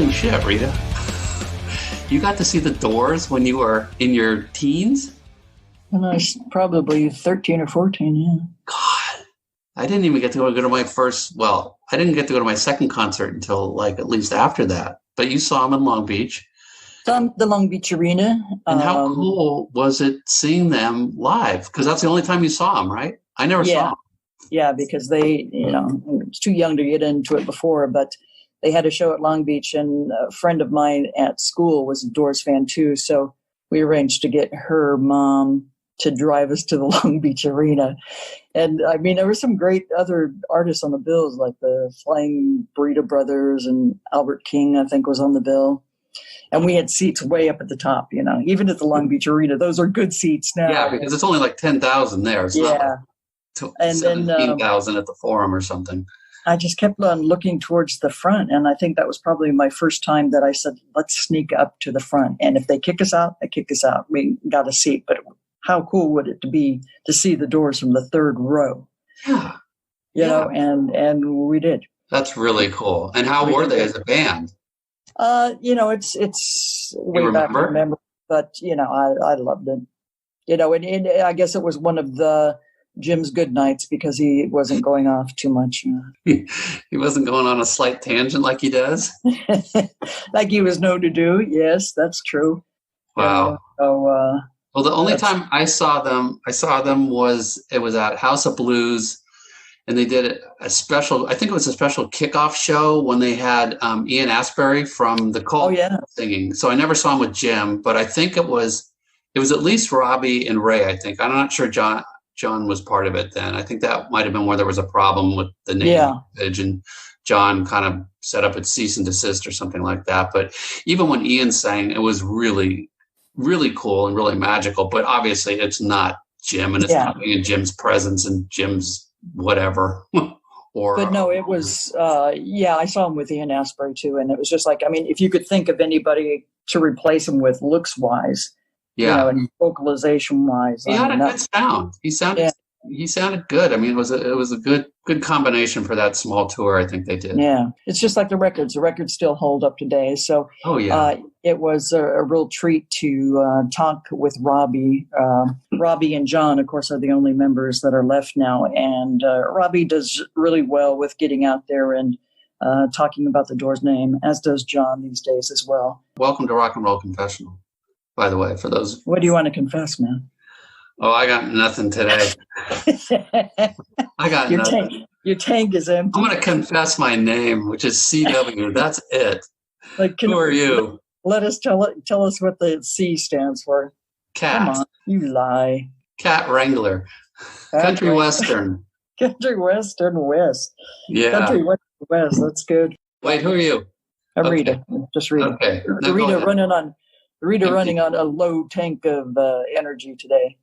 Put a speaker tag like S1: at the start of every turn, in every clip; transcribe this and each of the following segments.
S1: Holy shit, Rita. You got to see the Doors when you were in your teens?
S2: When I was probably 13 or 14, yeah.
S1: God. I didn't even get to go to my I didn't get to go to my second concert until like at least after that. But you saw them in Long Beach.
S2: The Long Beach Arena.
S1: And how cool was it seeing them live? Because that's the only time you saw them, right? I never saw them.
S2: Yeah, because they, I was too young to get into it before, but they had a show at Long Beach, and a friend of mine at school was a Doors fan too. So we arranged to get her mom to drive us to the Long Beach Arena. And I mean, there were some great other artists on the bills, like the Flying Burrito Brothers, and Albert King, I think, was on the bill. And we had seats way up at the top, even at the Long Beach Arena. Those are good seats now.
S1: Yeah, because it's only like 10,000 there. It's not like 17,000 at the Forum or something.
S2: I just kept on looking towards the front, and I think that was probably my first time that I said, let's sneak up to the front. And if they kick us out, they kick us out. We got a seat, but how cool would it be to see the Doors from the third row?
S1: Yeah.
S2: You know, and we did.
S1: That's really cool. And how were they as a band?
S2: It's way back in memory, but I loved it. And I guess it was one of the Jim's good nights because he wasn't going off too much.
S1: He wasn't going on a slight tangent like he does?
S2: Like he was known to do. Yes, that's true.
S1: Wow.
S2: Well,
S1: the only time I saw them was at House of Blues, and they did I think it was a special kickoff show when they had Ian Astbury from the Cult singing. So I never saw him with Jim, but I think it was at least Robbie and Ray, I think. I'm not sure John was part of it then. I think that might have been where there was a problem with the name image, and John kind of set up a cease and desist or something like that. But even when Ian sang, it was really, really cool and really magical. But obviously it's not Jim, and it's not being in Jim's presence and Jim's whatever.
S2: But no, it was, I saw him with Ian Astbury too. And it was just like, I mean, if you could think of anybody to replace him with looks wise, and vocalization wise.
S1: He had a good sound. He sounded good. I mean, it was a good combination for that small tour. I think they did. Yeah,
S2: it's just like the records. The records still hold up today. So, it was a real treat to talk with Robbie. Robbie and John, of course, are the only members that are left now, and Robbie does really well with getting out there and talking about the Doors name, as does John these days as well.
S1: Welcome to Rock and Roll Confessional, by the way, for those.
S2: What do you want to confess, man?
S1: Oh, I got nothing today. I got nothing.
S2: Your tank is empty.
S1: I'm going to confess my name, which is CW. That's it. Who are you?
S2: Let us tell us what the C stands for.
S1: Cat.
S2: Come on, you lie.
S1: Cat Wrangler. Country Western.
S2: Country Western West.
S1: Yeah.
S2: Country Western West. That's good.
S1: Wait, who are you?
S2: I'm Rita. Just Rita.
S1: Okay.
S2: Rita running on a low tank of energy today.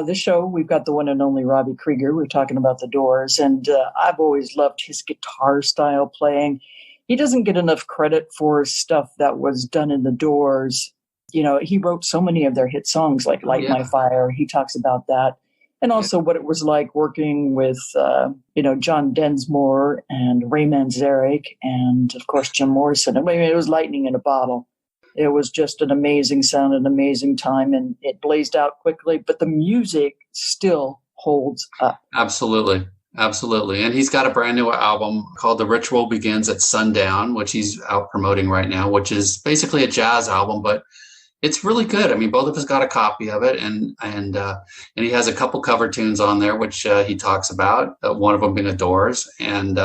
S2: This show, we've got the one and only Robbie Krieger. We're talking about the Doors, and I've always loved his guitar style playing. He doesn't get enough credit for stuff that was done in the Doors. He wrote so many of their hit songs like Light My Fire. He talks about that. And also what it was like working with, John Densmore and Ray Manzerek and, of course, Jim Morrison. I mean, it was lightning in a bottle. It was just an amazing sound, an amazing time, and it blazed out quickly. But the music still holds up.
S1: Absolutely. Absolutely. And he's got a brand new album called The Ritual Begins at Sundown, which he's out promoting right now, which is basically a jazz album, but it's really good. I mean, both of us got a copy of it, and he has a couple cover tunes on there, which he talks about, one of them being Doors. And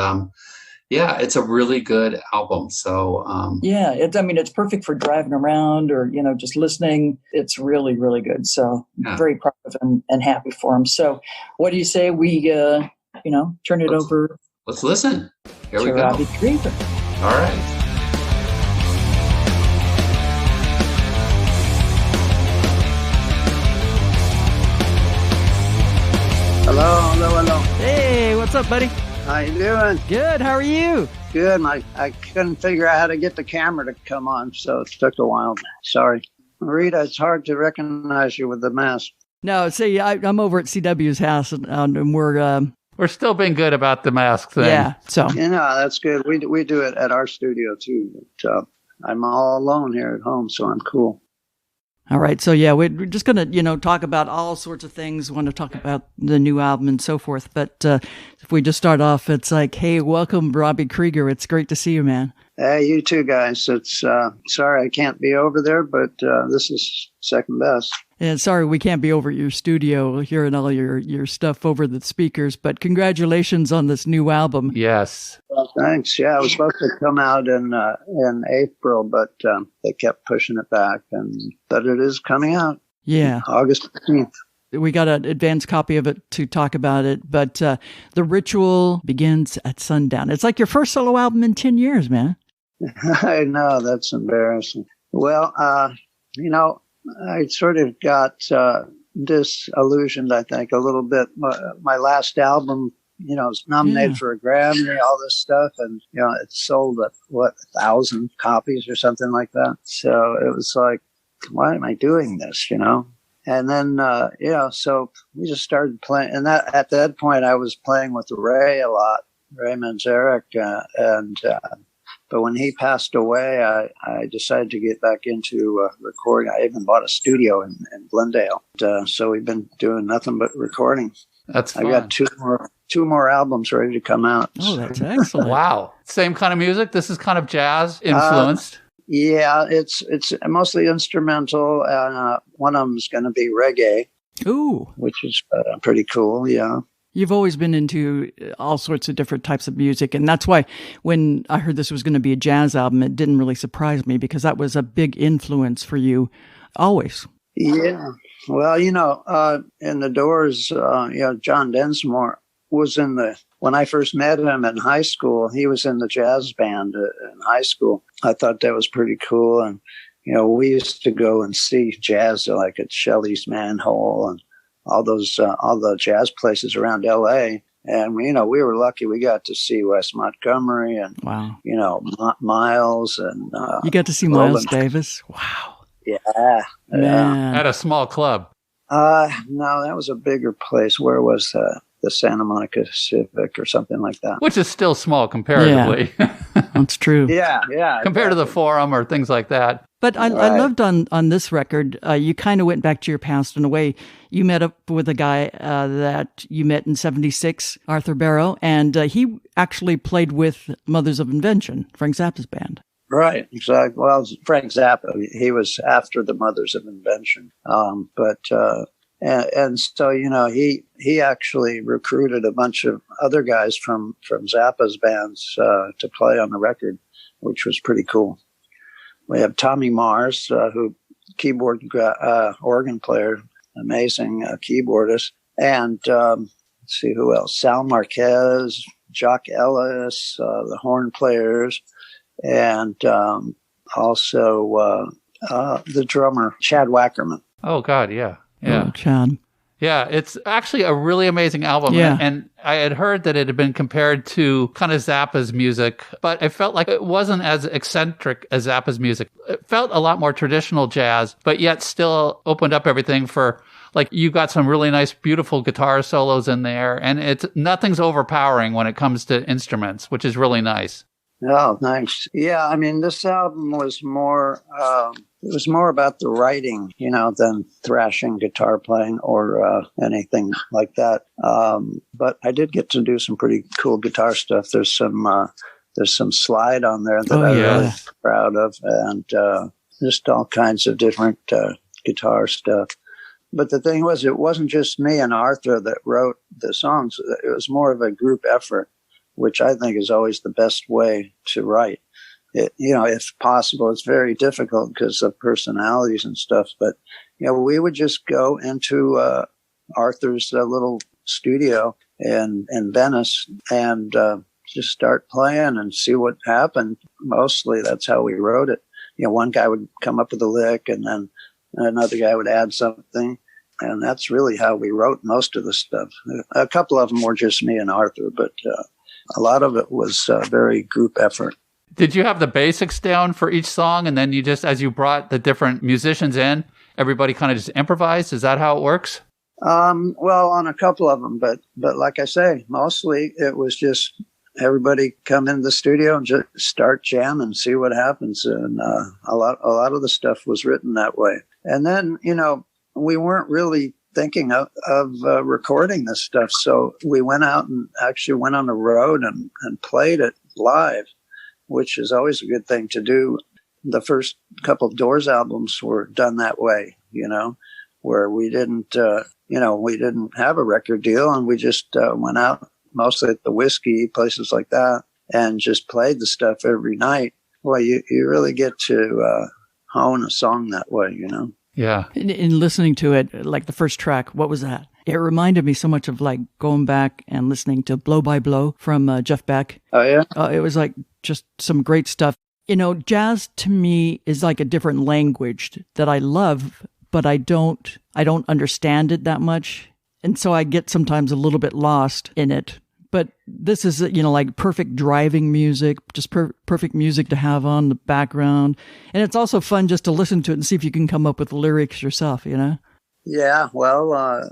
S1: it's a really good album. So it's perfect for driving around or just listening. It's really, really good. So very proud of him and happy for him. So what do you say we turn it over? Let's listen. Here we go.
S2: Robbie Krieger.
S1: All right.
S3: Hello.
S4: Hey, what's up, buddy?
S3: How you doing?
S4: Good. How are you?
S3: Good. I couldn't figure out how to get the camera to come on, so it took a while. Sorry. Rita, it's hard to recognize you with the mask.
S4: No, see, I'm over at CW's house, and we're still being good about the mask thing. Yeah, so
S3: that's good. We do it at our studio too. But, I'm all alone here at home, so I'm cool.
S4: All right. So, yeah, we're just going to, talk about all sorts of things. We want to talk about the new album and so forth. But if we just start off, it's like, hey, welcome, Robbie Krieger. It's great to see you, man.
S3: Hey, you too, guys. It's sorry I can't be over there, but this is second best.
S4: And sorry we can't be over at your studio hearing all your stuff over the speakers, but congratulations on this new album.
S1: Yes.
S3: Well, thanks. Yeah, it was supposed to come out in April, but they kept pushing it back, but it is coming out.
S4: Yeah.
S3: August 15th.
S4: We got an advanced copy of it to talk about it, but The Ritual begins at sundown. It's like your first solo album in 10 years, man.
S3: I know, that's embarrassing. Well, I sort of got disillusioned, I think, a little bit. My last album, was nominated for a Grammy, all this stuff, and, it sold, 1,000 copies or something like that. So it was like, why am I doing this, And then, so we just started playing. And at that point, I was playing with Ray a lot, Ray Manzerek, but when he passed away, I decided to get back into recording. I even bought a studio in Glendale. So we've been doing nothing but recording.
S1: That's fun.
S3: I got two more albums ready to come out.
S4: Oh, that's excellent.
S1: Wow. Same kind of music? This is kind of jazz influenced?
S3: Yeah, it's mostly instrumental. And one of them is going to be reggae.
S4: Ooh.
S3: Which is pretty cool, yeah.
S4: You've always been into all sorts of different types of music, and that's why when I heard this was going to be a jazz album, it didn't really surprise me because that was a big influence for you always.
S3: Yeah. Well, in the Doors, John Densmore was when I first met him in high school, he was in the jazz band in high school. I thought that was pretty cool. And, we used to go and see jazz like at Shelley's Manhole and all the jazz places around L.A. And, we were lucky we got to see Wes Montgomery and,
S4: wow.
S3: Miles. And
S4: you got to see Miles Davis? Wow.
S3: Yeah.
S4: Man.
S1: At a small club.
S3: No, that was a bigger place. Where was the Santa Monica Civic or something like that?
S1: Which is still small comparatively.
S4: Yeah, that's true.
S3: Yeah.
S1: Compared to the Forum or things like that.
S4: But I loved on this record, you kind of went back to your past in a way. You met up with a guy that you met in 76, Arthur Barrow, and he actually played with Mothers of Invention, Frank Zappa's band.
S3: Right, exactly. Well, Frank Zappa, he was after the Mothers of Invention. And so, he actually recruited a bunch of other guys from Zappa's bands to play on the record, which was pretty cool. We have Tommy Mars, who keyboard organ player, amazing keyboardist, and let's see who else: Sal Marquez, Jock Ellis, the horn players, and also the drummer Chad Wackerman.
S1: Oh God, yeah. Yeah.
S4: Oh, Chad.
S1: Yeah, it's actually a really amazing album.
S4: Yeah.
S1: And I had heard that it had been compared to kind of Zappa's music, but I felt like it wasn't as eccentric as Zappa's music. It felt a lot more traditional jazz, but yet still opened up everything for, like, you got some really nice, beautiful guitar solos in there, and nothing's overpowering when it comes to instruments, which is really nice.
S3: Oh, thanks. Yeah, I mean, this album was more, it was more about the writing, than thrashing guitar playing or anything like that. But I did get to do some pretty cool guitar stuff. There's some slide on there that I'm really proud of, and just all kinds of different guitar stuff. But the thing was, it wasn't just me and Arthur that wrote the songs. It was more of a group effort, which I think is always the best way to write. If possible, it's very difficult because of personalities and stuff. But, we would just go into Arthur's little studio in Venice and just start playing and see what happened. Mostly that's how we wrote it. One guy would come up with a lick and then another guy would add something. And that's really how we wrote most of the stuff. A couple of them were just me and Arthur, but a lot of it was very group effort.
S1: Did you have the basics down for each song, and then you just, as you brought the different musicians in, everybody kind of just improvised? Is that how it works?
S3: Well, on a couple of them, but like I say, mostly it was just everybody come into the studio and just start jamming, see what happens. And a lot of the stuff was written that way. And then, we weren't really thinking of recording this stuff. So we went out and actually went on the road and played it live, which is always a good thing to do. The first couple of Doors albums were done that way, where we didn't have a record deal, and we just went out mostly at the Whiskey, places like that, and just played the stuff every night. Well, you really get to hone a song that way,
S1: Yeah.
S4: In listening to it, like the first track, what was that? It reminded me so much of like going back and listening to Blow by Blow from Jeff Beck.
S3: Oh, yeah?
S4: It was like just some great stuff. Jazz to me is like a different language that I love, but I don't understand it that much. And so I get sometimes a little bit lost in it. But this is, like perfect driving music, just perfect music to have on the background. And it's also fun just to listen to it and see if you can come up with the lyrics yourself,
S3: Yeah, well,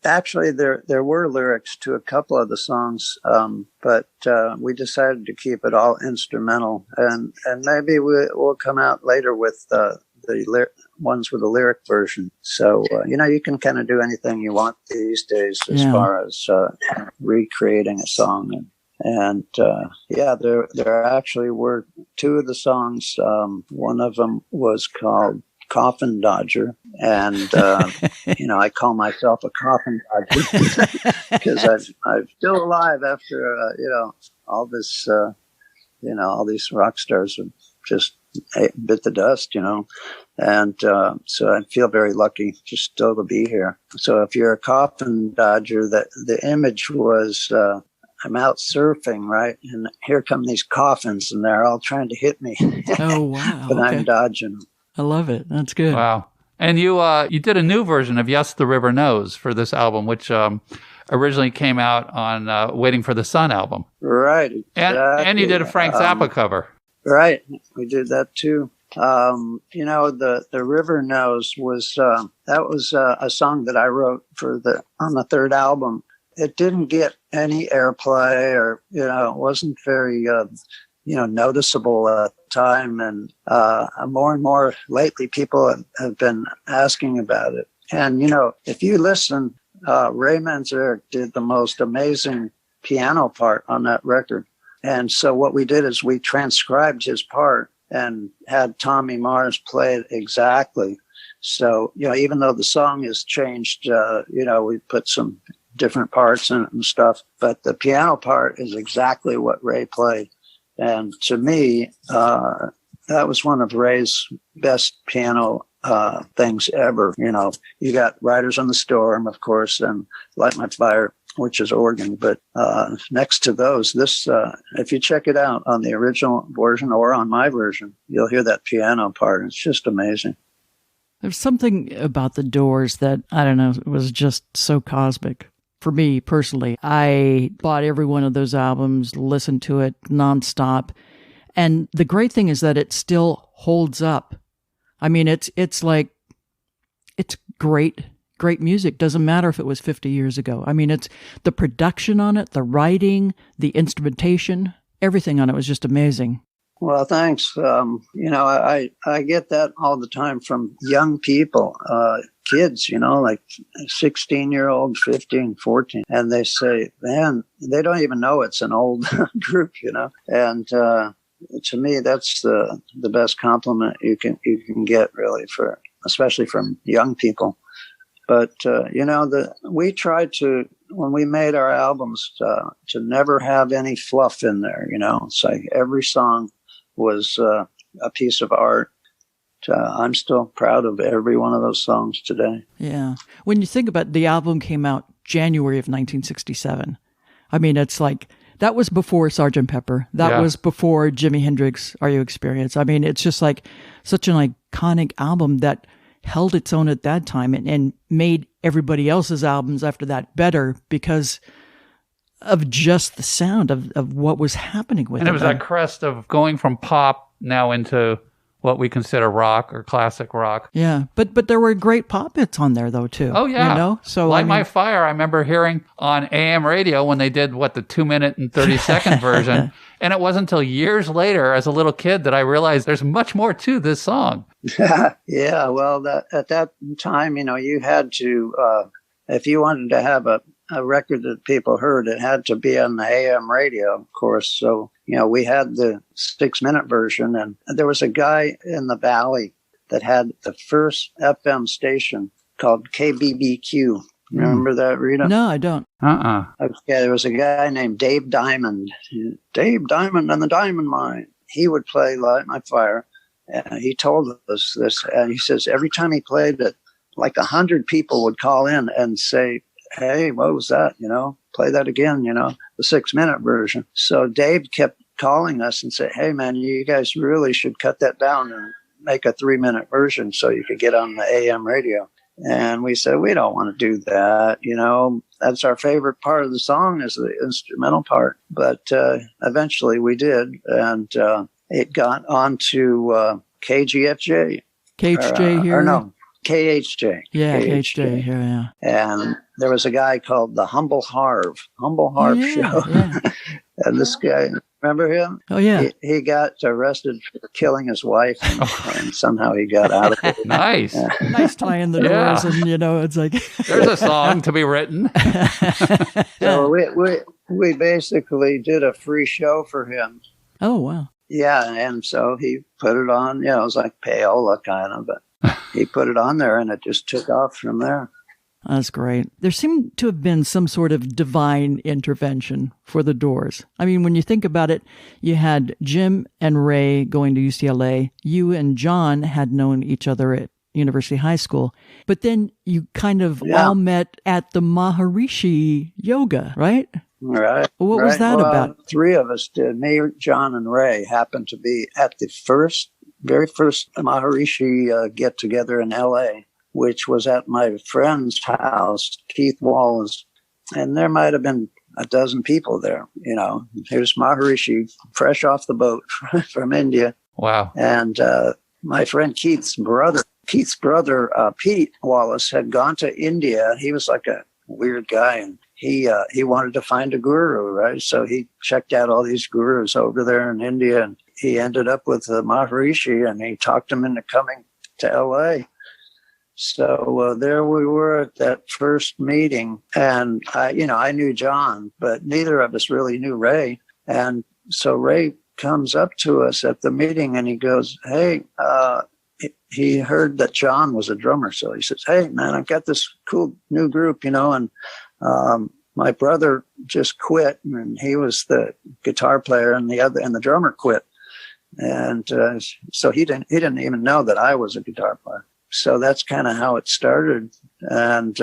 S3: actually, there were lyrics to a couple of the songs, but we decided to keep it all instrumental. And maybe we'll come out later with the ones with the lyric version. So, you can kind of do anything you want these days as far as recreating a song. And there actually were two of the songs. One of them was called Coffin Dodger. And, I call myself a Coffin Dodger because I'm still alive after, all this, all these rock stars have just bit the dust, and so I feel very lucky just still to be here. So if you're a Coffin Dodger, the image was I'm out surfing, right, and here come these coffins, and they're all trying to hit me.
S4: Oh wow!
S3: But I'm dodging them.
S4: I love it. That's good.
S5: Wow! And you did a new version of "Yes, the River Knows" for this album, which originally came out on "Waiting for the Sun" album.
S3: Right. Exactly.
S5: And you did a Frank Zappa cover.
S3: Right. We did that too. The River Knows was that was a song that I wrote on the third album. It didn't get any airplay, or it wasn't very noticeable at the time, and more and more lately people have been asking about it. And if you listen, Ray Manzerek did the most amazing piano part on that record. And so what we did is we transcribed his part and had Tommy Mars play it exactly. So, even though the song has changed, we put some different parts in it and stuff, but the piano part is exactly what Ray played. And to me, that was one of Ray's best piano things ever. You got Riders on the Storm, of course, and Light My Fire, which is organ. But next to those, if you check it out on the original version or on my version, you'll hear that piano part. It's just amazing.
S4: There's something about the Doors that, I don't know, was just so cosmic. For me, personally, I bought every one of those albums, listened to it nonstop. And the great thing is that it still holds up. I mean, it's great music. Doesn't matter if it was 50 years ago. I mean, it's the production on it, the writing, the instrumentation, everything on it was just amazing.
S3: Well, thanks. I get that all the time from young people, kids, like 16-year-old, 15, 14. And they say, man, they don't even know it's an old group, And to me, that's the best compliment you can get, really, especially from young people. But, we tried to, when we made our albums, to never have any fluff in there, It's like every song was a piece of art. I'm still proud of every one of those songs today.
S4: Yeah. When you think about it, the album came out January of 1967. I mean, it's like, that was before Sgt. Pepper. That was before Jimi Hendrix, Are You Experienced? I mean, it's just like such an iconic album that held its own at that time and made everybody else's albums after that better because of just the sound of what was happening with it.
S5: And it was that crest of going from pop now into, what we consider rock or classic rock.
S4: Yeah, but there were great pop hits on there though too.
S5: Oh yeah,
S4: you know. So
S5: Light My Fire, I remember hearing on AM radio when they did the 2-minute and 30-second version, and it wasn't until years later, as a little kid, that I realized there's much more to this song.
S3: Yeah, well, at that time, you had to, if you wanted to have a record that people heard, it had to be on the AM radio, of course. So, we had the 6-minute version, and there was a guy in the Valley that had the first FM station called KBBQ. Remember that, Rita?
S4: No, I don't.
S3: Okay, there was a guy named Dave Diamond. Dave Diamond and the Diamond Mine. He would play Light My Fire. And he told us this, and he says every time he played it, like 100 people would call in and say, hey, what was that? Play that again, the 6-minute version. So Dave kept calling us and said, hey, man, you guys really should cut that down and make a 3-minute version so you could get on the AM radio. And we said, we don't want to do that. That's our favorite part of the song is the instrumental part. But eventually we did. And it got on to KGFJ.
S4: KHJ here?
S3: Or no, KHJ.
S4: Yeah, KHJ here, yeah.
S3: And there was a guy called the Humble Harv Show.
S4: Yeah.
S3: And this guy, remember him?
S4: Oh, yeah.
S3: He got arrested for killing his wife, and somehow he got out of it.
S5: Nice.
S3: Yeah.
S4: Nice tie in the doors, and, it's like...
S5: There's a song to be written.
S3: So we basically did a free show for him.
S4: Oh, wow.
S3: Yeah, and so he put it on, it was like payola kind of, but he put it on there, and it just took off from there.
S4: That's great. There seemed to have been some sort of divine intervention for the Doors. I mean, when you think about it, you had Jim and Ray going to UCLA. You and John had known each other at University High School. But then you kind of all met at the Maharishi Yoga, right?
S3: Right.
S4: What was that about?
S3: 3 of us did. Me, John, and Ray happened to be at the very first Maharishi get-together in L.A., which was at my friend's house, Keith Wallace. And there might have been a dozen people there, Here's Maharishi, fresh off the boat from India.
S5: Wow.
S3: And my friend Keith's brother, Pete Wallace, had gone to India. He was like a weird guy, and he wanted to find a guru, right? So he checked out all these gurus over there in India, and he ended up with Maharishi, and he talked him into coming to L.A. So there we were at that first meeting, and I knew John, but neither of us really knew Ray. And so Ray comes up to us at the meeting, and he goes, hey, he heard that John was a drummer. So he says, hey, man, I've got this cool new group, and my brother just quit, and he was the guitar player, and the drummer quit. And so he didn't even know that I was a guitar player. So that's kind of how it started. And,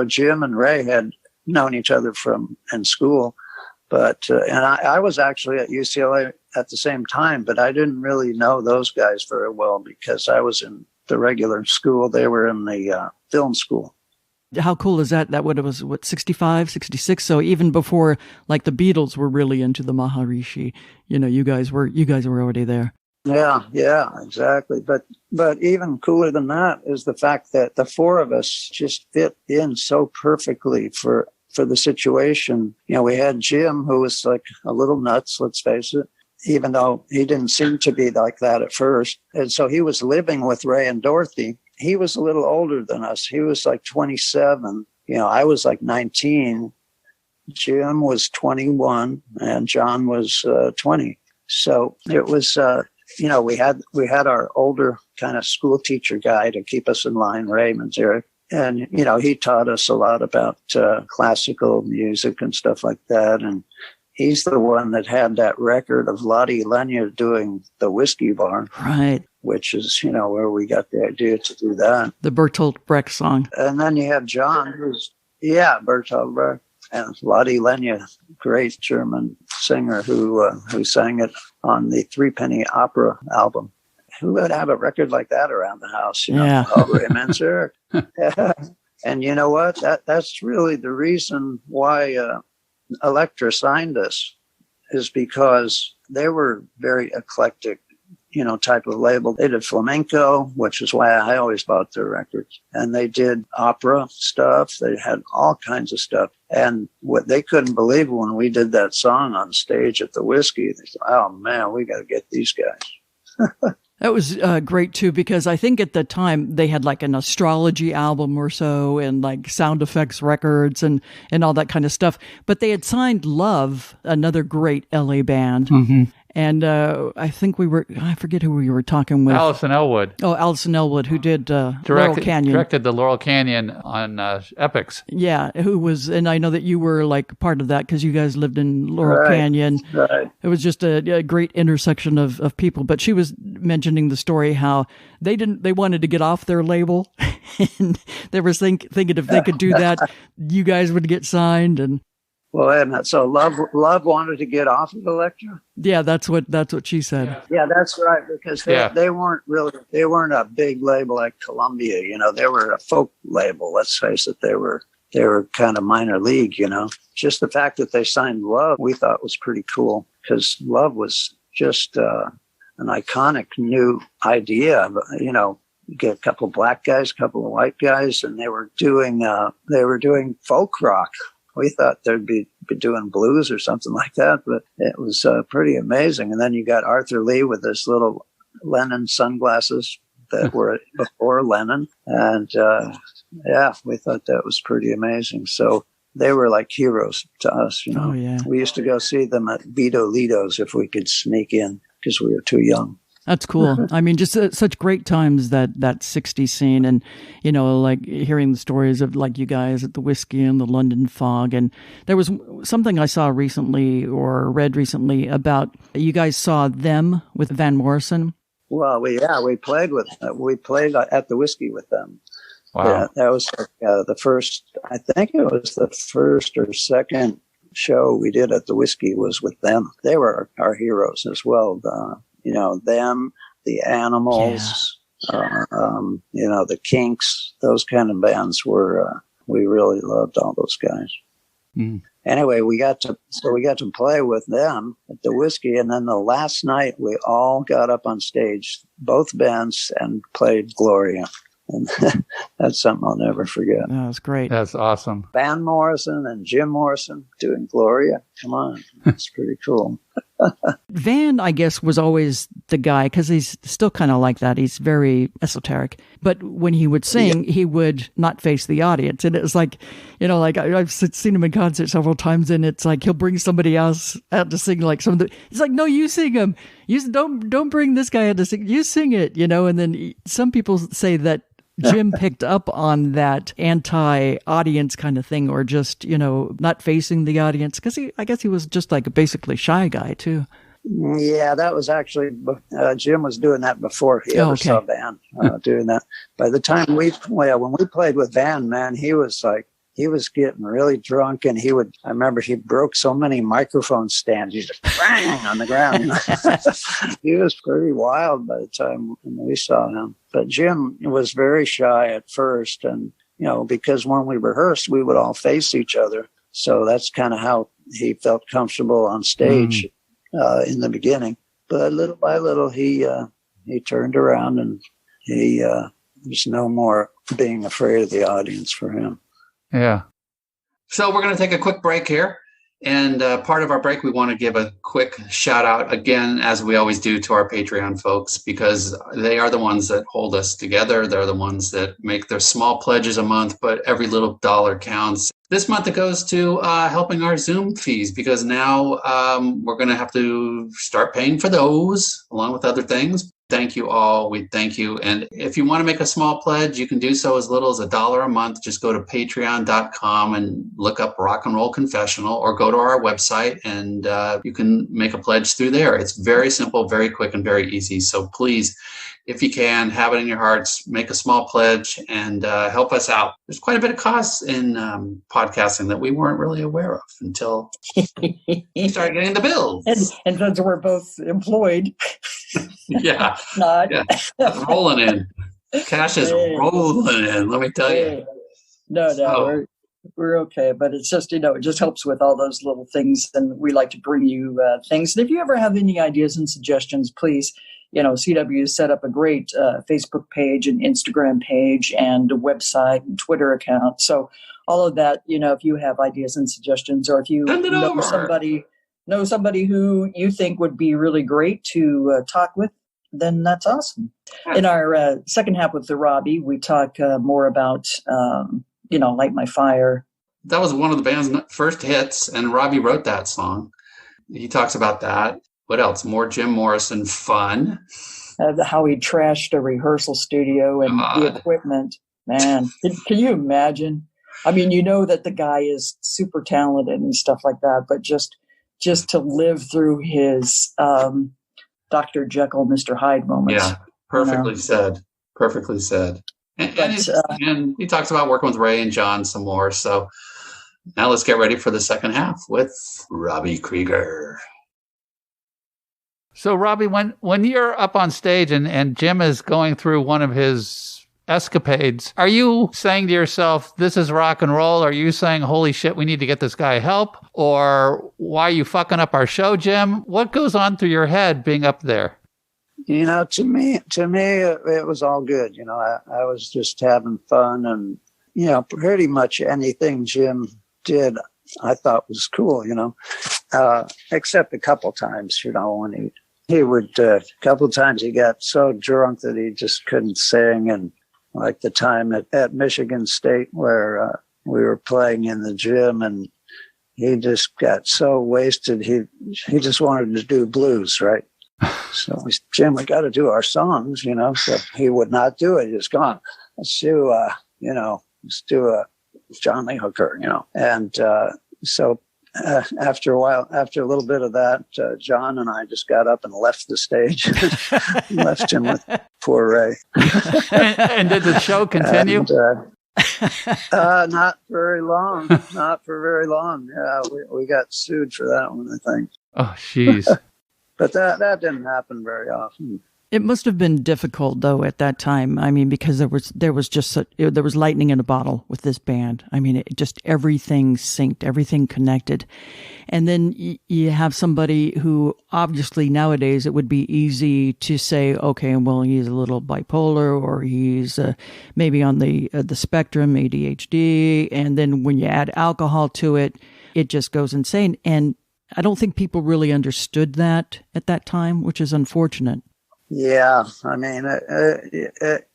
S3: Jim and Ray had known each other in school. But, and I was actually at UCLA at the same time, but I didn't really know those guys very well because I was in the regular school. They were in the film school.
S4: How cool is that? That was 65, 66. So even before like the Beatles were really into the Maharishi, you guys were already there.
S3: Yeah, exactly. But even cooler than that is the fact that the 4 of us just fit in so perfectly for the situation. We had Jim, who was like a little nuts, let's face it, even though he didn't seem to be like that at first. And so he was living with Ray and Dorothy. He was a little older than us. He was like 27. I was like 19. Jim was 21 and John was 20. So it was, we had our older kind of school teacher guy to keep us in line, Ray Manzerek. And, he taught us a lot about classical music and stuff like that. And he's the one that had that record of Lottie Lenya doing the Whiskey Bar.
S4: Right.
S3: Which is, where we got the idea to do that.
S4: The Bertolt Brecht song.
S3: And then you have John, Bertolt Brecht. And Lottie Lenya, great German singer who sang it on the Threepenny Opera album. Who would have a record like that around the house?
S4: Yeah.
S3: Ray Manzerek. And you know what? That's really the reason why Elektra signed us, is because they were very eclectic type of label. They did flamenco, which is why I always bought their records. And they did opera stuff. They had all kinds of stuff. And what they couldn't believe when we did that song on stage at the Whiskey, they said, oh man, we got to get these guys.
S4: That was great too, because I think at the time they had like an astrology album or so and like sound effects records and all that kind of stuff. But they had signed Love, another great LA band. Mm-hmm. And I think I forget who we were talking with.
S5: Allison Elwood.
S4: Oh, Allison Elwood, who did Laurel Canyon.
S5: Directed the Laurel Canyon on Epics.
S4: Yeah, and I know that you were like part of that because you guys lived in Laurel Canyon.
S3: Right.
S4: It was just a great intersection of people. But she was mentioning the story how they wanted to get off their label. And they were thinking if they could do that, you guys would get signed. And
S3: well, and so Love wanted to get off of Elektra.
S4: Yeah, that's what she said.
S3: Yeah, that's right, because they weren't a big label like Columbia. They were a folk label. Let's face it, they were kind of minor league. Just the fact that they signed Love, we thought was pretty cool, because Love was just an iconic new idea. You get a couple of black guys, a couple of white guys, and they were doing folk rock. We thought they'd be doing blues or something like that, but it was pretty amazing. And then you got Arthur Lee with his little Lennon sunglasses that were before Lennon. And we thought that was pretty amazing. So they were like heroes to us,
S4: Oh, yeah.
S3: We used to go see them at Vito Lito's if we could sneak in because we were too young.
S4: That's cool. I mean, just such great times, that 60s scene, and, like hearing the stories of like you guys at the Whiskey and the London Fog. And there was something I saw recently or read recently about you guys saw them with Van Morrison.
S3: Well, we played at the Whiskey with them.
S5: Wow.
S3: Yeah, that was the first, I think it was the first or second show we did at the Whiskey was with them. They were our heroes as well. Them, the Animals, the Kinks, those kind of bands were, we really loved all those guys. Mm. Anyway, we got to play with them at the Whiskey. And then the last night we all got up on stage, both bands, and played Gloria. And that's something I'll never forget.
S4: That's great.
S5: That's awesome.
S3: Van Morrison and Jim Morrison doing Gloria. Come on. That's pretty cool.
S4: Van, I guess, was always the guy, because he's still kind of like that. He's very esoteric. But when he would sing, he would not face the audience. And it was like, like I've seen him in concert several times, and it's like he'll bring somebody else out to sing like some of the... He's like, no, you sing him. You don't bring this guy out to sing. You sing it, And then some people say that Jim picked up on that anti-audience kind of thing, or just, not facing the audience, because I guess he was just like a basically shy guy too.
S3: Yeah, that was actually, Jim was doing that before he ever saw Van doing that. By the time when we played with Van, man, he was getting really drunk, and I remember he broke so many microphone stands, he just bang on the ground. He was pretty wild by the time we saw him. But Jim was very shy at first, and, because when we rehearsed, we would all face each other. So that's kind of how he felt comfortable on stage in the beginning. But little by little, he turned around, and there's no more being afraid of the audience for him.
S5: Yeah.
S1: So we're going to take a quick break here. And part of our break, we want to give a quick shout out again, as we always do, to our Patreon folks, because they are the ones that hold us together. They're the ones that make their small pledges a month, but every little dollar counts. This month it goes to helping our Zoom fees, because now we're going to have to start paying for those along with other things. Thank you all. We thank you. And if you want to make a small pledge, you can do so as little as $1 a month. Just go to patreon.com and look up Rock and Roll Confessional, or go to our website and you can make a pledge through there. It's very simple, very quick, and very easy. So please, if you can, have it in your hearts, make a small pledge and help us out. There's quite a bit of costs in podcasting that we weren't really aware of until we started getting the bills.
S2: And since we're both employed.
S1: Yeah.
S2: Not.
S1: Yeah. It's rolling in. Cash is rolling in, let me tell you.
S2: No, we're okay. But it's just, it just helps with all those little things. And we like to bring you things. And if you ever have any ideas and suggestions, please CW set up a great Facebook page and Instagram page and a website and Twitter account. So all of that, if you have ideas and suggestions, or if you know somebody who you think would be really great to talk with, then that's awesome. In our second half with the Robbie, we talk more about, Light My Fire.
S1: That was one of the band's first hits, and Robbie wrote that song. He talks about that. What else? More Jim Morrison fun.
S2: How he trashed a rehearsal studio and the equipment. Man, can you imagine? I mean, that the guy is super talented and stuff like that, but just to live through his Dr. Jekyll, Mr. Hyde moments.
S1: Yeah, perfectly said. Perfectly said. And he talks about working with Ray and John some more. So now let's get ready for the second half with Robbie Krieger.
S5: So, Robbie, when you're up on stage and Jim is going through one of his escapades, are you saying to yourself, this is rock and roll? Are you saying, holy shit, we need to get this guy help? Or why are you fucking up our show, Jim? What goes on through your head being up there?
S3: To me, it was all good. I was just having fun, and, pretty much anything Jim did, I thought was cool, except a couple times, when he would, a couple times he got so drunk that he just couldn't sing. And like the time at Michigan State where we were playing in the gym, and he just got so wasted. He just wanted to do blues, right? So Jim, we got to do our songs, so he would not do it. He was gone. Let's do a John Lee Hooker, and so after a while, after a little bit of that, John and I just got up and left the stage, left him with poor Ray.
S5: and did the show continue?
S3: And, not very long. Not for very long. Yeah, we got sued for that one, I think.
S5: Oh, jeez.
S3: But that didn't happen very often.
S4: It must have been difficult, though, at that time. I mean, because there was lightning in a bottle with this band. I mean, everything synced, everything connected. And then you have somebody who, obviously, nowadays, it would be easy to say, okay, well, he's a little bipolar, or he's maybe on the spectrum, ADHD. And then when you add alcohol to it, it just goes insane. And I don't think people really understood that at that time, which is unfortunate.
S3: Yeah, I mean,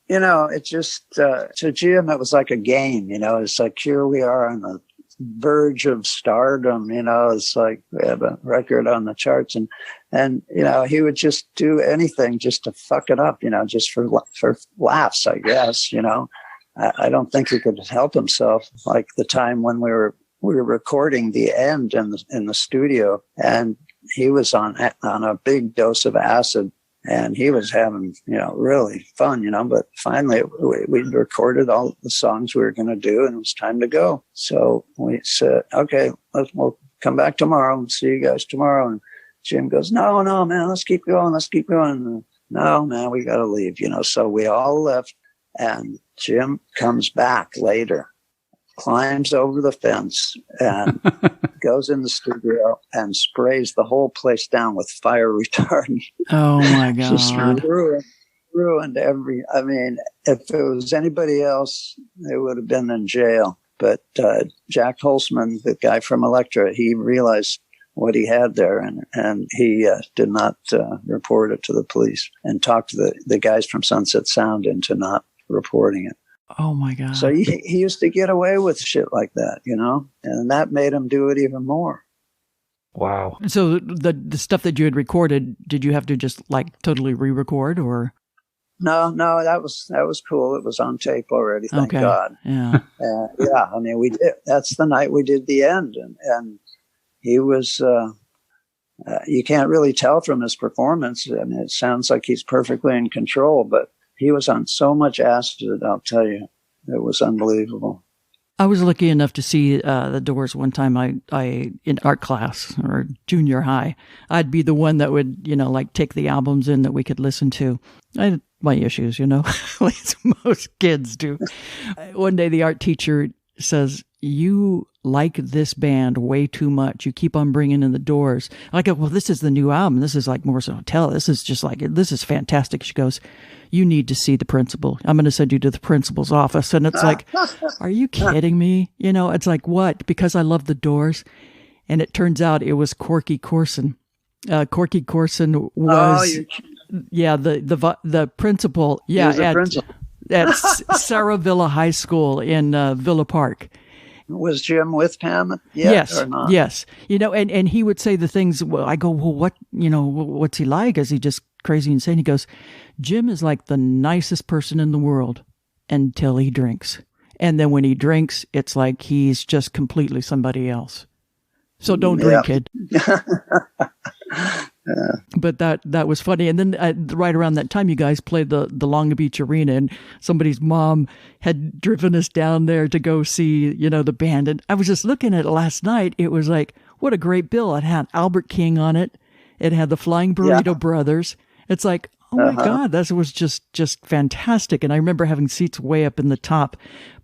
S3: it's just, to Jim, it was like a game, it's like, here we are on the verge of stardom, it's like we have a record on the charts, and he would just do anything just to fuck it up, just for laughs, I guess, I don't think he could help himself. Like the time when we were recording the end in the studio, and he was on a big dose of acid. And he was having, really fun, but finally we recorded all the songs we were going to do, and it was time to go. So we said, okay, we'll come back tomorrow and see you guys tomorrow. And Jim goes, no, man, let's keep going. And, no, man, we got to leave, So we all left, and Jim comes back later, climbs over the fence, and goes in the studio and sprays the whole place down with fire retardant.
S4: Oh my God.
S3: Just ruined I mean, if it was anybody else, they would have been in jail. But Jack Holzman, the guy from Elektra, he realized what he had there, and he did not report it to the police, and talked the guys from Sunset Sound into not reporting it.
S4: Oh my God.
S3: So he used to get away with shit like that, and that made him do it even more.
S5: Wow.
S4: So the stuff that you had recorded, did you have to just totally re-record, or?
S3: No, that was cool. It was on tape already. Thank God.
S4: Yeah.
S3: Yeah. I mean, we did. That's the night we did the end, and he was. You can't really tell from his performance. I mean, it sounds like he's perfectly in control, but he was on so much acid, I'll tell you. It was unbelievable.
S4: I was lucky enough to see the Doors one time. I in art class or junior high, I'd be the one that would, take the albums in that we could listen to. I had my issues, like most kids do. One day the art teacher says, you like this band way too much. You keep on bringing in the Doors. I go, well, this is the new album. This is like Morrison Hotel. This is just like, this is fantastic. She goes, you need to see the principal. I'm going to send you to the principal's office. And it's like, are you kidding me? You know, it's like, what? Because I love the Doors. And it turns out it was Corky Corson. Corky Corson was, the principal. Yeah, at Sarah Villa High School in Villa Park.
S3: Was Jim with him?
S4: Yes,
S3: or not?
S4: Yes. You know, and he would say the things, well, I go, well, what's he like? Is he just crazy insane? He goes, Jim is like the nicest person in the world until he drinks. And then when he drinks, it's like he's just completely somebody else. So don't drink, kid. But that was funny. And then right around that time, you guys played the Long Beach Arena, and somebody's mom had driven us down there to go see, the band. And I was just looking at it last night. It was like, what a great bill. It had Albert King on it. It had the Flying Burrito Brothers. It's like, oh my God, that was just fantastic. And I remember having seats way up in the top.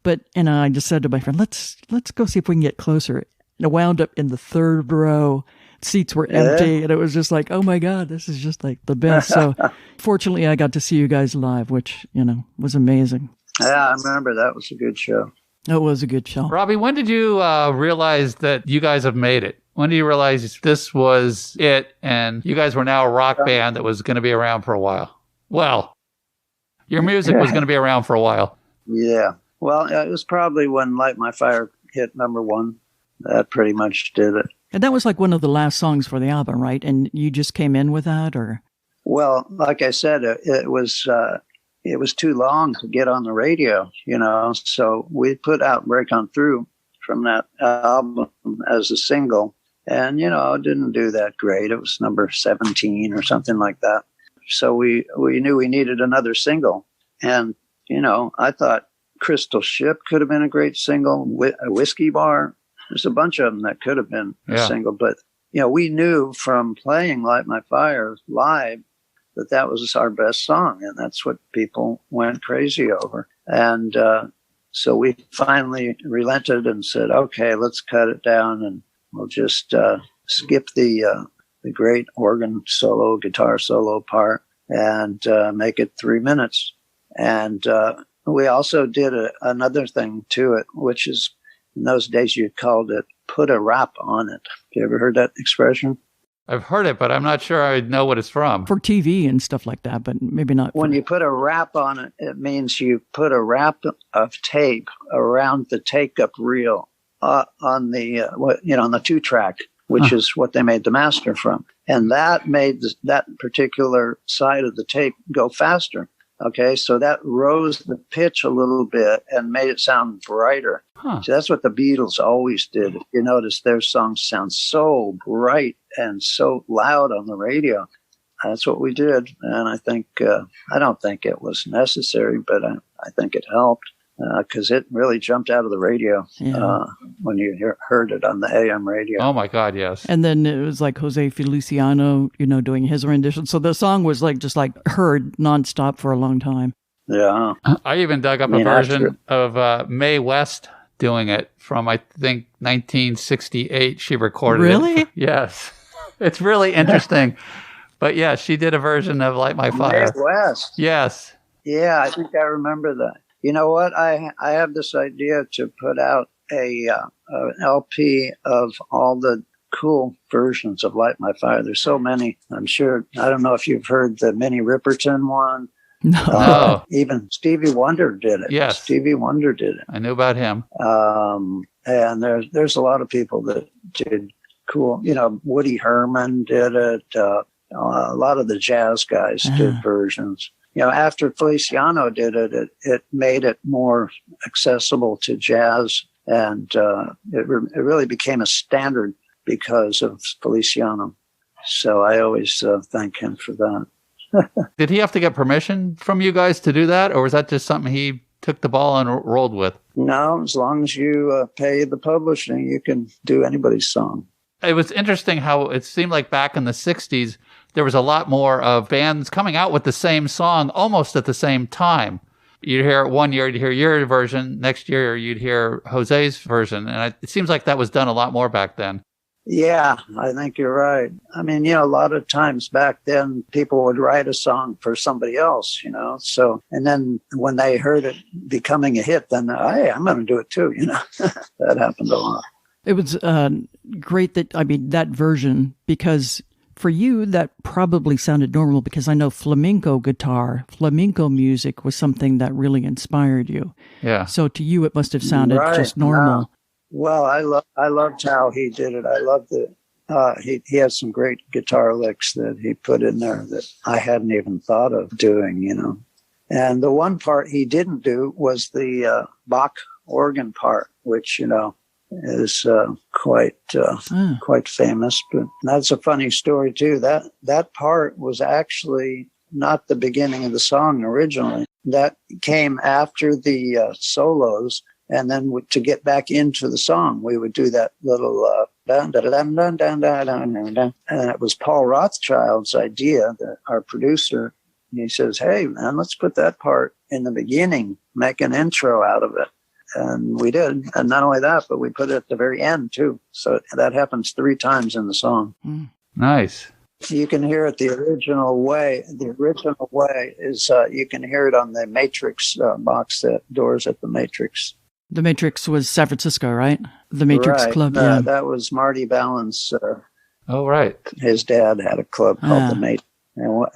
S4: But, I just said to my friend, let's go see if we can get closer. And I wound up in the third row. Seats were empty, and it was just like, oh my God, this is just like the best. So fortunately, I got to see you guys live, which, was amazing.
S3: Yeah, I remember that was a good show.
S4: It was a good show.
S5: Robbie, when did you realize that you guys have made it? When did you realize this was it, and you guys were now a rock band that was going to be around for a while? Well, your music was going to be around for a while.
S3: Yeah. Well, it was probably when Light My Fire hit #1. That pretty much did it.
S4: And that was like one of the last songs for the album, right? And you just came in with that, or?
S3: Well, like I said, it was too long to get on the radio, So we put out "Break On Through" from that album as a single, and it didn't do that great. It was number 17 or something like that. So we knew we needed another single, and I thought "Crystal Ship" could have been a great single. A Whiskey Bar. There's a bunch of them that could have been a single, but we knew from playing "Light My Fire" live that was our best song, and that's what people went crazy over. And so we finally relented and said, "Okay, let's cut it down, and we'll just skip the great organ solo, guitar solo part, and make it 3 minutes." And we also did another thing to it, which is, in those days, you called it "put a rap on it." Have you ever heard that expression?
S5: I've heard it, but I'm not sure I know what it's from.
S4: For TV and stuff like that, but maybe not.
S3: When you put a rap on it, it means you put a wrap of tape around the take-up reel on the on the 2-track, which is what they made the master from, and that made that particular side of the tape go faster. Okay, so that rose the pitch a little bit and made it sound brighter. So that's what the Beatles always did. If you notice, their songs sound so bright and so loud on the radio. That's what we did. And I think, I don't think it was necessary, but I think it helped because it really jumped out of the radio when you heard it on the AM radio.
S5: Oh my God, yes.
S4: And then it was like Jose Feliciano, doing his rendition. So the song was just heard nonstop for a long time.
S3: Yeah.
S5: I even dug up a version of Mae West doing it from, I think, 1968. She recorded it.
S4: Really?
S5: Yes. It's really interesting. But yeah, she did a version of "Light My Fire."
S3: Mae West.
S5: Yes.
S3: Yeah, I think I remember that. You know what? I have this idea to put out an LP of all the cool versions of "Light My Fire." There's so many. I'm sure. I don't know if you've heard the Minnie Riperton one.
S5: No.
S3: Even Stevie Wonder did it.
S5: Yes.
S3: Stevie Wonder did it.
S5: I knew about him.
S3: And there's a lot of people that did cool. Woody Herman did it. A lot of the jazz guys did versions. After Feliciano did it, it made it more accessible to jazz, and it really became a standard because of Feliciano. So I always thank him for that.
S5: Did he have to get permission from you guys to do that, or was that just something he took the ball and rolled with?
S3: No, as long as you pay the publishing, you can do anybody's song.
S5: It was interesting how it seemed like back in the 60s, there was a lot more of bands coming out with the same song almost at the same time. You'd hear it one year, you'd hear your version. Next year, you'd hear Jose's version. And it seems like that was done a lot more back then.
S3: Yeah, I think you're right. I mean, a lot of times back then, people would write a song for somebody else, So, and then when they heard it becoming a hit, then, hey, I'm going to do it too, That happened a lot.
S4: It was great that version, because for you, that probably sounded normal, because I know flamenco music was something that really inspired you.
S5: Yeah.
S4: So to you, it must have sounded just normal.
S3: Well, I loved how he did it. I loved it. He has some great guitar licks that he put in there that I hadn't even thought of doing, And the one part he didn't do was the Bach organ part, which, is quite famous. But that's a funny story too. That part was actually not the beginning of the song originally. That came after the solos. And then to get back into the song, we would do that little dun dun dun dun dun dun dun dun. And it was Paul Rothschild's idea, our producer. He says, "Hey, man, let's put that part in the beginning, make an intro out of it." And we did. And not only that, but we put it at the very end, too. So that happens 3 times in the song.
S5: Nice.
S3: You can hear it the original way. The original way is you can hear it on the Matrix box set, Doors at the Matrix.
S4: The Matrix was San Francisco, right? The Matrix Club. Yeah.
S3: That was Marty Ballin's.
S5: Oh, right.
S3: His dad had a club called the Matrix. And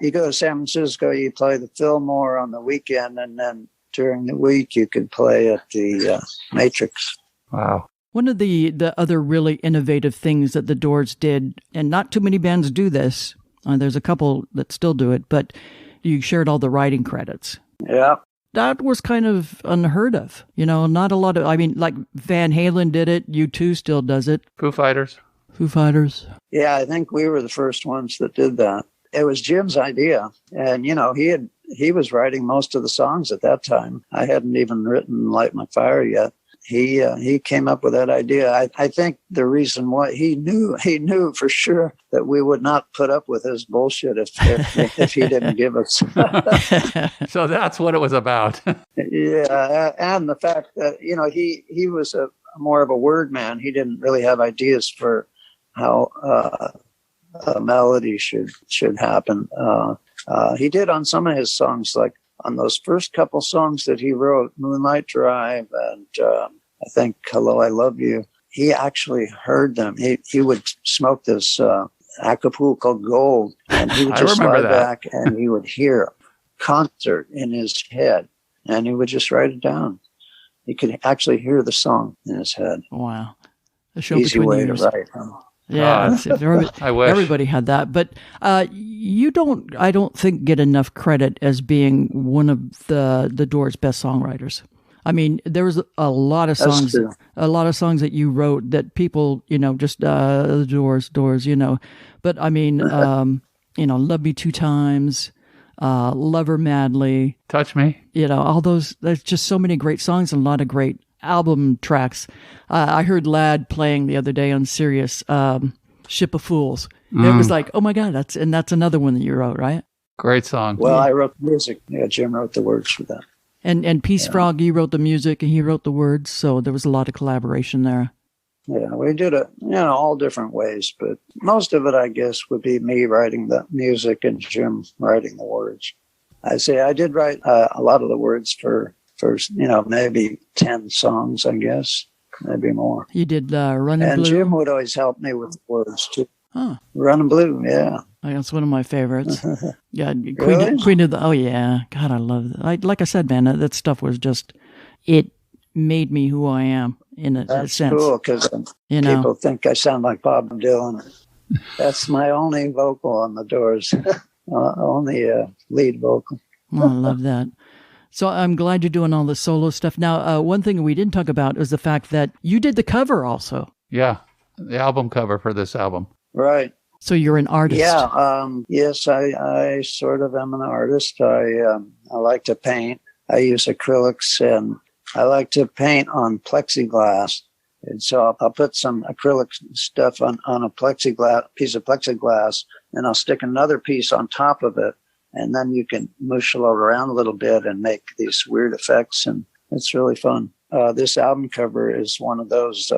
S3: you go to San Francisco, you play the Fillmore on the weekend, and then during the week you could play at the Matrix.
S5: Wow.
S4: One of the other really innovative things that the Doors did, and not too many bands do this, there's a couple that still do it, but you shared all the writing credits.
S3: Yeah.
S4: That was kind of unheard of. Not a lot of, like Van Halen did it, U2 still does it.
S5: Foo Fighters.
S3: Yeah, I think we were the first ones that did that. It was Jim's idea. And, he was writing most of the songs at that time. I hadn't even written Light My Fire yet. He came up with that idea. I think the reason why he knew for sure that we would not put up with his bullshit if he didn't give us.
S5: So that's what it was about.
S3: Yeah, and the fact that he was more of a word man. He didn't really have ideas for how a melody should happen. He did on some of his songs, like on those first couple songs that he wrote, Moonlight Drive and I think Hello, I Love You. He actually heard them. He would smoke this Acapulco Gold, and he would just lie back and he would hear a concert in his head, and he would just write it down. He could actually hear the song in his head.
S4: Wow. A show
S3: Easy
S4: between
S3: way
S4: years.
S3: to write.
S4: Yeah,
S5: I wish
S4: everybody had that, but you don't. I don't think get enough credit as being one of the Doors' best songwriters. I mean, there was a lot of songs, that you wrote that people, just the Doors, But I mean, Love Me Two Times, Love Her Madly,
S5: Touch Me.
S4: All those. There's just so many great songs and a lot of great album tracks. I heard Ladd playing the other day on Sirius, Ship of Fools. It was like, oh my God, that's another one that you wrote, right?
S5: Great song.
S3: Well, I wrote the music. Yeah, Jim wrote the words for that.
S4: And Peace Frog, you wrote the music and he wrote the words, so there was a lot of collaboration there.
S3: Yeah, we did it, all different ways, but most of it, I guess, would be me writing the music and Jim writing the words. I did write a lot of the words for maybe 10 songs, I guess, maybe more.
S4: You did Running Blue?
S3: And Jim would always help me with the words, too.
S4: Huh.
S3: Running Blue, yeah.
S4: That's one of my favorites. Yeah,
S3: Really?
S4: Queen of the, oh yeah. God, I love it. Like I said, man, that stuff was just, it made me who I am in a sense.
S3: That's cool, because people think I sound like Bob Dylan. That's my only vocal on the Doors, only lead vocal.
S4: Oh, I love that. So I'm glad you're doing all the solo stuff. Now, one thing we didn't talk about is the fact that you did the cover also.
S5: Yeah, the album cover for this album.
S3: Right.
S4: So you're an artist.
S3: Yeah. Yes, I sort of am an artist. I like to paint. I use acrylics, and I like to paint on plexiglass. And so I'll put some acrylic stuff on a piece of plexiglass, and I'll stick another piece on top of it. and then you can mushel it around a little bit and make these weird effects, and it's really fun. This album cover is one of those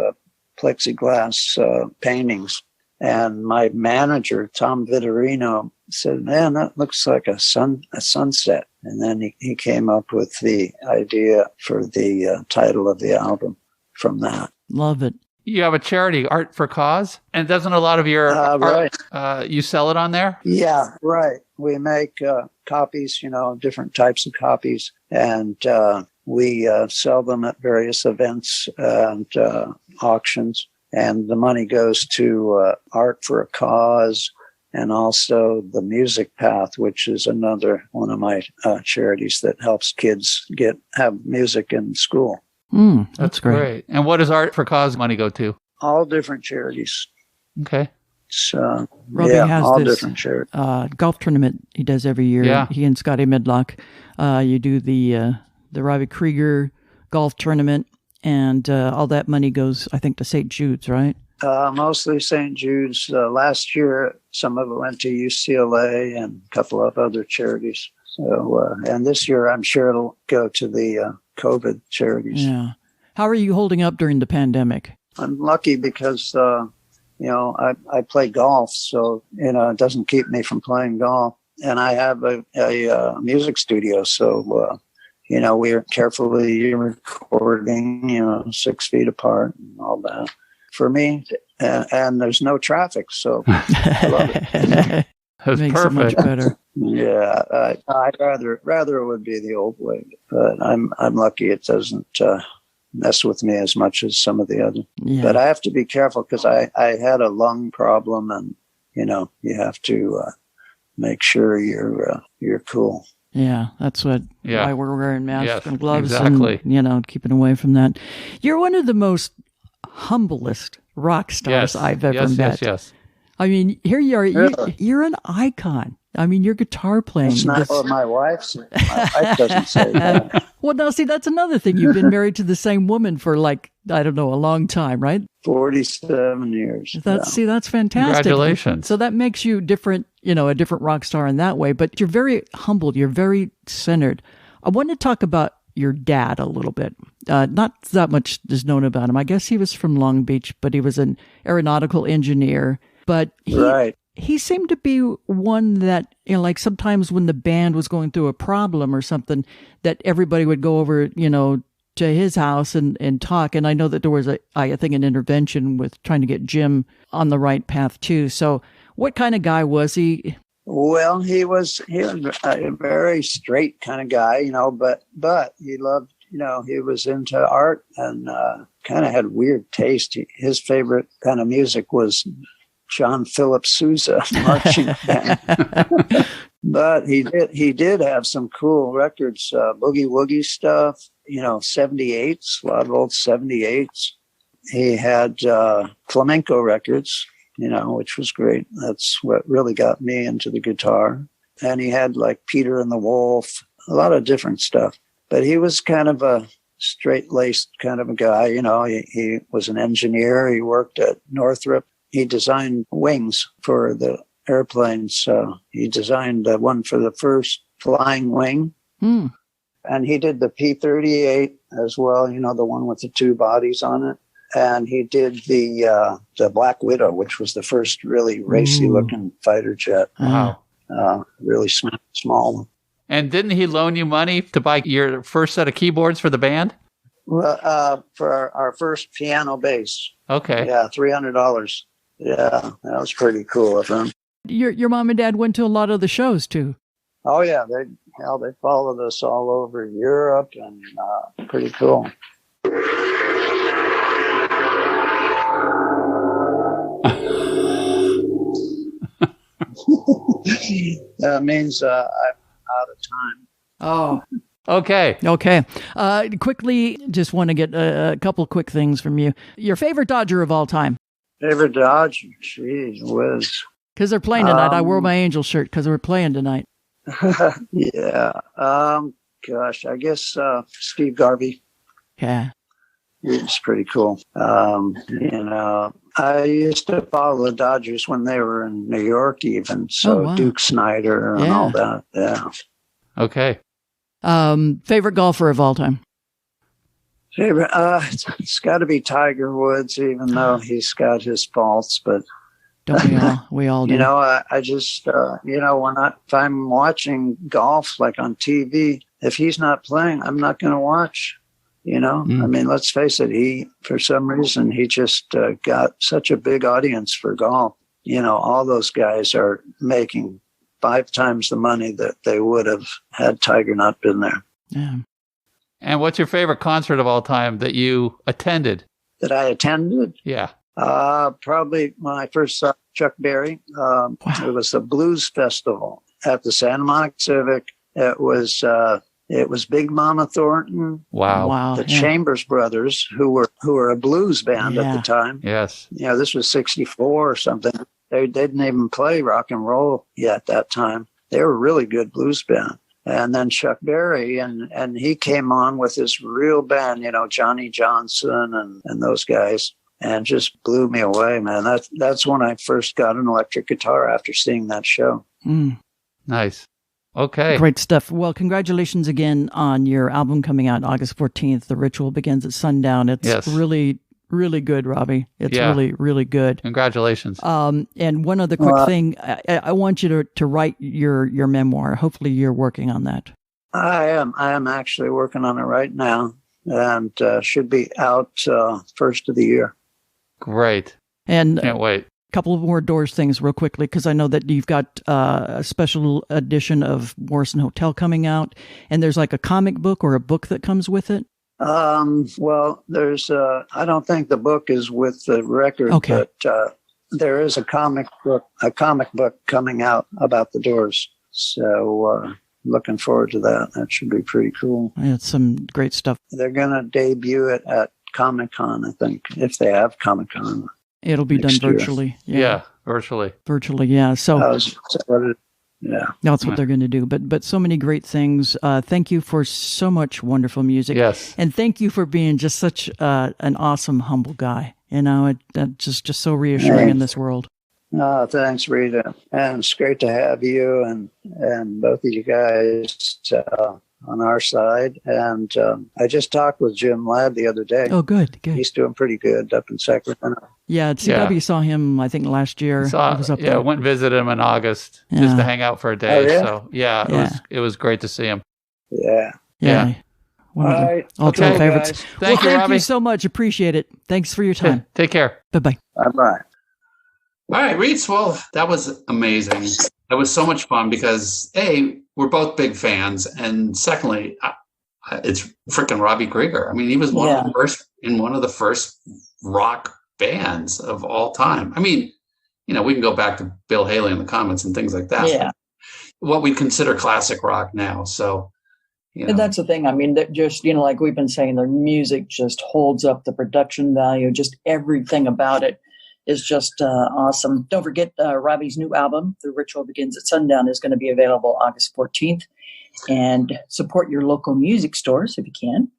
S3: plexiglass paintings, and my manager, Tom Vitorino, said, "Man, that looks like a sunset." And then he came up with the idea for the title of the album from that.
S4: Love it.
S5: You have a charity, Art for Cause, and doesn't a lot of your art, you sell it on there?
S3: Yeah, right. We make copies, different types of copies, and we sell them at various events and auctions. And the money goes to Art for a Cause, and also the Music Path, which is another one of my charities that helps kids have music in school.
S4: That's great.
S5: And what does Art for Cause money go to?
S3: All different charities.
S5: Okay.
S3: So,
S4: Robbie has
S3: all
S4: this
S3: different charities.
S4: Golf tournament he does every year.
S5: Yeah.
S4: He and Scotty Midlock. You do the Robbie Krieger golf tournament, and all that money goes, I think, to St. Jude's, right?
S3: Mostly St. Jude's. Last year, some of it went to UCLA and a couple of other charities. So, and this year, I'm sure it'll go to the COVID charities.
S4: Yeah. How are you holding up during the pandemic?
S3: I'm lucky because, I play golf, so, it doesn't keep me from playing golf. And I have a music studio, so, we're carefully recording, 6 feet apart and all that. For me, and there's no traffic, so I love it.
S5: That's
S4: Makes
S5: perfect.
S4: it much better.
S3: Yeah, I'd rather it would be the old way, but I'm lucky it doesn't mess with me as much as some of the other.
S4: Yeah.
S3: But I have to be careful because I had a lung problem, and you have to make sure you're cool.
S4: Yeah, that's why we're wearing masks and gloves
S5: exactly.
S4: and, keeping away from that. You're one of the most humblest rock stars I've ever met.
S5: Yes.
S4: I mean, here you are.
S3: Really?
S4: You're an icon. I mean, your guitar playing.
S3: It's not what my wife says. My wife doesn't say that.
S4: Well, now, see, that's another thing. You've been married to the same woman for a long time, right?
S3: 47 years.
S4: See, that's fantastic.
S5: Congratulations.
S4: So that makes you different, a different rock star in that way. But you're very humbled. You're very centered. I want to talk about your dad a little bit. Not that much is known about him. I guess he was from Long Beach, but he was an aeronautical engineer. But he seemed to be one that, like sometimes when the band was going through a problem or something, that everybody would go over, to his house and talk. And I know that there was I think an intervention with trying to get Jim on the right path too. So what kind of guy was he?
S3: Well, he was a very straight kind of guy, but he loved, he was into art and kind of had weird taste. His favorite kind of music was John Philip Sousa marching band. But he did have some cool records, boogie woogie stuff, 78s, a lot of old 78s. He had flamenco records, which was great. That's what really got me into the guitar. And he had like Peter and the Wolf, a lot of different stuff. But he was kind of a straight-laced kind of a guy. He was an engineer. He worked at Northrop. He designed wings for the airplanes. He designed one for the first flying wing. And he did the P-38 as well, the one with the two bodies on it. And he did the Black Widow, which was the first really racy-looking fighter jet.
S5: Wow.
S3: Really small one.
S5: And didn't he loan you money to buy your first set of keyboards for the band?
S3: Well, for our first piano bass.
S5: Okay.
S3: Yeah, $300. Yeah, that was pretty cool of him.
S4: Your mom and dad went to a lot of the shows too.
S3: Oh yeah, they followed us all over Europe, and pretty cool. That means I'm out of time.
S4: Oh.
S5: Okay.
S4: Quickly, just want to get a couple quick things from you. Your favorite Dodger of all time?
S3: Favorite Dodger? Jeez whiz.
S4: Because they're playing tonight. I wore my Angel shirt because we're playing tonight.
S3: Yeah. Gosh, I guess Steve Garvey.
S4: Yeah.
S3: He's pretty cool. I used to follow the Dodgers when they were in New York, even. So
S4: wow.
S3: Duke Snider and all that. Yeah.
S5: Okay.
S4: Favorite golfer of all time?
S3: Favorite? It's got to be Tiger Woods, even though he's got his faults. But
S4: don't we all? We all do.
S3: I just, if I'm watching golf, like on TV, if he's not playing, I'm not going to watch. I mean, let's face it, for some reason, he just got such a big audience for golf. All those guys are making 5 times the money that they would have had Tiger not been there.
S4: Yeah.
S5: And what's your favorite concert of all time that you attended?
S3: That I attended?
S5: Yeah.
S3: Probably when I first saw Chuck Berry. It was the Blues Festival at the Santa Monica Civic. It was Big Mama Thornton.
S5: Wow.
S3: The Chambers Brothers, who were a blues band at the time.
S5: Yes.
S3: This was 1964 or something. They didn't even play rock and roll yet at that time. They were a really good blues band. And then Chuck Berry, and he came on with his real band, Johnny Johnson and those guys, and just blew me away, man. That's when I first got an electric guitar after seeing that show.
S5: Nice. Okay.
S4: Great stuff. Well, congratulations again on your album coming out August 14th. The Ritual begins at sundown. It's really, really good, Robbie. It's really, really good.
S5: Congratulations.
S4: And one other quick thing. I want you to write your memoir. Hopefully you're working on that. I
S3: am actually working on it right now, and should be out first of the year.
S5: Great.
S4: And
S5: can't wait.
S4: Couple of more Doors things real quickly, because I know that you've got a special edition of Morrison Hotel coming out, and there's like a comic book or a book that comes with it.
S3: Well, there's I don't think the book is with the record, but there is a comic book coming out about the Doors. So looking forward to that. That should be pretty cool.
S4: It's some great stuff.
S3: They're going to debut it at Comic-Con, I think, if they have Comic-Con.
S4: It'll be done virtually.
S5: Yeah, virtually.
S4: Virtually, yeah. So
S3: that's
S4: what they're going to do. But so many great things. Thank you for so much wonderful music.
S5: Yes.
S4: And thank you for being just such an awesome, humble guy. Just so reassuring in this world.
S3: Thanks, Rita. And it's great to have you and both of you guys on our side. And I just talked with Jim Ladd the other day.
S4: Oh, good.
S3: He's doing pretty good up in Sacramento.
S4: Yeah, CW saw him, I think, last year. I was up there.
S5: Went and visited him in August just to hang out for a day.
S3: Oh, yeah?
S5: So, it was great to see him.
S3: Yeah.
S4: One of the all-time favorites.
S5: Thank you, Robbie.
S4: You so much. Appreciate it. Thanks for your time.
S5: Take care.
S4: Bye-bye.
S3: Bye-bye.
S1: All right, Reeds. Well, that was amazing. That was so much fun because, A, we're both big fans. And secondly, it's freaking Robbie Krieger. I mean, he was one of the first rock bands of all time. I mean, we can go back to Bill Haley in the comments and things like that.
S2: Yeah.
S1: What we consider classic rock now. So,
S2: And that's the thing. I mean, that just, like we've been saying, their music just holds up, the production value, just everything about it is just awesome. Don't forget Robbie's new album, The Ritual Begins at Sundown, is going to be available August 14th. And support your local music stores if you can.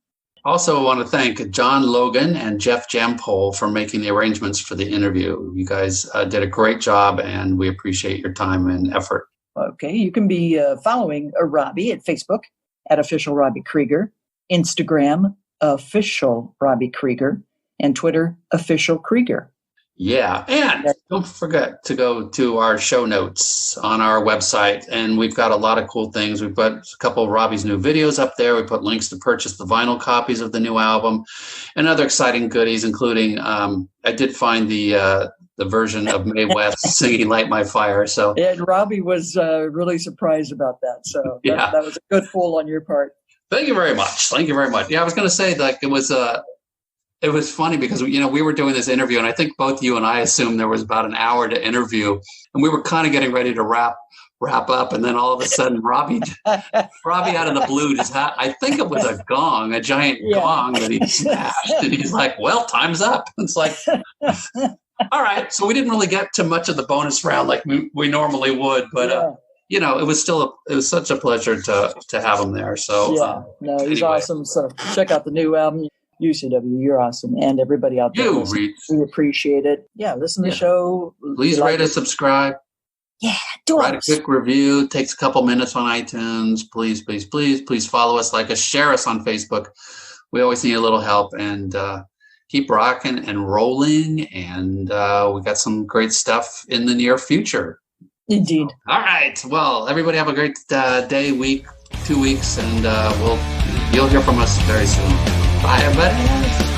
S1: Also, I want to thank John Logan and Jeff Jampole for making the arrangements for the interview. You guys did a great job, and we appreciate your time and effort.
S2: Okay, you can be following Robbie at Facebook at Official Robbie Krieger, Instagram, Official Robbie Krieger, and Twitter, Official Krieger.
S1: Yeah, and don't forget to go to our show notes on our website, and we've got a lot of cool things. We've got a couple of Robbie's new videos up there. We put links to purchase the vinyl copies of the new album and other exciting goodies, including I did find the version of Mae West singing Light My Fire. So
S2: and Robbie was really surprised about that. So that was a good fool on your part.
S1: Thank you very much. Yeah, I was going to say, it was funny because, we were doing this interview, and I think both you and I assumed there was about an hour to interview, and we were kind of getting ready to wrap up, and then all of a sudden Robbie out of the blue just had, I think it was a gong, a giant gong that he smashed, and he's like, well, time's up. It's like, all right. So we didn't really get to much of the bonus round like we normally would, but it was such a pleasure to have him there. So
S2: he's awesome. So check out the new album. UCW, you're awesome. And everybody out there, we appreciate it. Yeah, listen to the show.
S1: Please rate us, subscribe.
S2: Yeah,
S1: write a quick review. It takes a couple minutes on iTunes. Please follow us, like us, share us on Facebook. We always need a little help, and keep rocking and rolling. And we got some great stuff in the near future.
S2: Indeed.
S1: All right. Well, everybody have a great day, week, 2 weeks, and you'll hear from us very soon. Bye, everybody.